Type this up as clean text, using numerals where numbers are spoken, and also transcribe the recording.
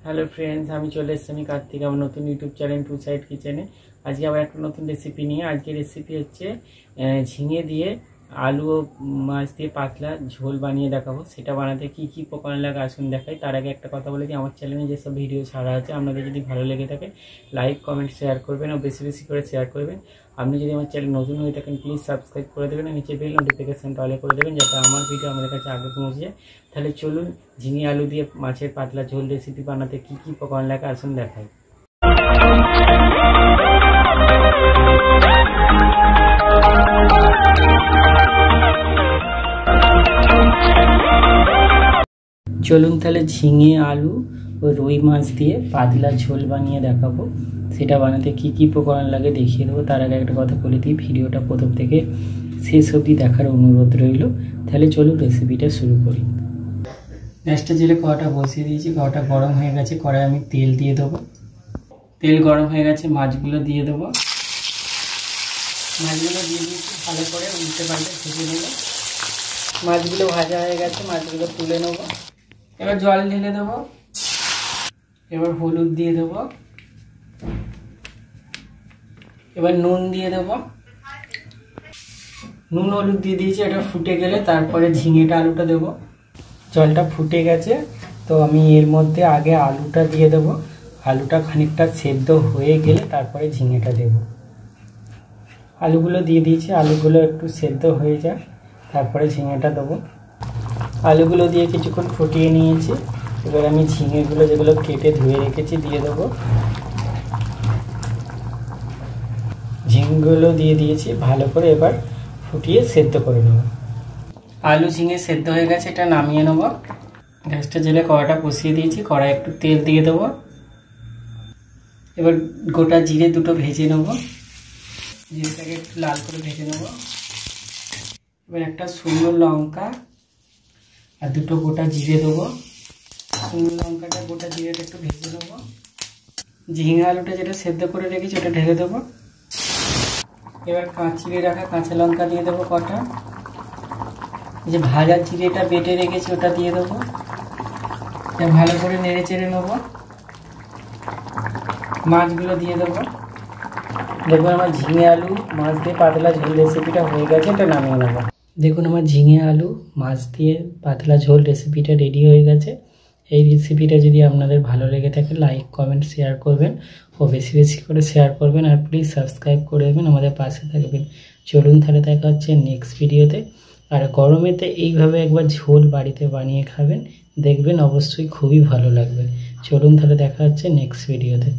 Hello friends, আমি চলে এসেছি আমি কার্তিক আমার নতুন ইউটিউব চ্যানেল টু সাইড কিচেনে। আজকে আবার একটা নতুন রেসিপি নিয়ে। আজকে রেসিপি হচ্ছে ঝিঙে দিয়ে আলু ও মাছ দিয়ে পাতলা ঝোল বানিয়ে দেখাবো। সেটা বানাতে কি কি উপকরণ লাগে আসুন দেখাই। তার আগে একটা কথা বলে দিই, আমার চ্যানেলে যেসব ভিডিও ছাড়া আছে আপনাদের যদি ভালো লেগে থাকে লাইক কমেন্ট শেয়ার করবেন ও বেশি বেশি করে শেয়ার করবেন। আপনি যদি আমার চ্যানেল নতুন হয়ে থাকেন প্লিজ সাবস্ক্রাইব করে দেবেন, নিচে বেল নোটিফিকেশানটা অলে করে দেবেন যাতে আমার ভিডিও আমাদের কাছে আগে পৌঁছে যায়। তাহলে চলুন ঝিঙে আলু দিয়ে মাছের পাতলা ঝোল রেসিপি বানাতে কি কি উপকরণ লাগে আসুন দেখাই। চলুন তাহলে ঝিঙে আলু ও রুই মাছ দিয়ে পাতলা ঝোল বানিয়ে দেখাবো। সেটা বানাতে কি কি উপকরণ লাগে দেখিয়ে দেবো। তার আগে একটা কথা বলে দিই, ভিডিওটা প্রথম থেকে শেষ অবধি দেখার অনুরোধ রইল। তাহলে চলুন রেসিপিটা শুরু করি। গ্যাসটা জেলে কড়াটা বসিয়ে দিয়েছি, কড়াটা গরম হয়ে গেছে। কড়াই আমি তেল দিয়ে দেবো। তেল গরম হয়ে গেছে, মাছগুলো দিয়ে দেবো। মাছগুলো দিয়ে দিয়েছি, ভালো করে উল্টে পাল্টে ভেজে নেবো। মাছগুলো ভাজা হয়ে গেছে, মাছগুলো তুলে নেবো। এবার জল ঢেলে দেবো। এবার হলুদ দিয়ে দেবো। এবার নুন দিয়ে দেবো। নুন হলুদ দিয়ে দিয়েছি, এটা ফুটে গেলে তারপরে ঝিঙেটা আলুটা দেবো। জলটা ফুটে গেছে, তো আমি এর মধ্যে আগে আলুটা দিয়ে দেবো। আলুটা খানিকটা সেদ্ধ হয়ে গেলে তারপরে ঝিঙেটা দেব। আলুগুলো দিয়ে দিয়েছি, আলুগুলো একটু সেদ্ধ হয়ে যায় তারপরে ঝিঙেটা দেবো। আলুগুলো দিয়ে কিছুক্ষণ ফুটিয়ে নিয়েছি। এবার আমি ঝিঙেগুলো যেগুলো কেটে ধুয়ে রেখেছি দিয়ে দেবো। ঝিঙেগুলো দিয়ে দিয়েছি, ভালো করে এবার ফুটিয়ে সেদ্ধ করে নেব। আলু ঝিঙে সেদ্ধ হয়ে গেছে, এটা নামিয়ে নেব। গ্যাসটা জেলে কড়াটা বসিয়ে দিয়েছি, কড়াই একটু তেল দিয়ে দেবো। এবার গোটা জিরে দুটো ভেজে নেব। জিরেটাকে একটু লাল করে ভেজে নেব। এবার একটা শুকনো লঙ্কা আর দুটো গোটা জিরে দেবো। শুকনো লঙ্কাটা গোটা জিরেটা একটু ভেজে নেব। ঝিঙে আলুটা যেটা সেদ্ধ করে রেখেছি ওটা ঢেলে দেবো। এবার চিড়ে রাখা কাঁচা লঙ্কা দিয়ে দেবো কটা। যে ভাজা জিরেটা বেটে রেখেছি ওটা দিয়ে দেবো। ভালো করে নেড়ে চেড়ে নেবো। মাছগুলো দিয়ে দেবো। দেখুন আমার ঝিঙে আলু মাছ দিয়ে পাতলা ঝোল রেসিপিটা হয়ে গেছে, এটা নামিয়ে নেবো। দেখুন আমার ঝিঙে আলু মাছ দিয়ে পাতলা ঝোল রেসিপিটা রেডি হয়ে গেছে। এই রেসিপিটা যদি আপনাদের ভালো লেগে থাকে লাইক কমেন্ট শেয়ার করবেন ও বেশি বেশি করে শেয়ার করবেন। আর প্লিজ সাবস্ক্রাইব করে দেবেন, আমাদের পাশে থাকবেন। চলুন তাহলে দেখা হচ্ছে নেক্সট ভিডিওতে। আর গরমেতে এইভাবে একবার ঝোল বাড়িতে বানিয়ে খাবেন, দেখবেন অবশ্যই খুবই ভালো লাগবে। চলুন তাহলে দেখা হচ্ছে নেক্সট ভিডিওতে।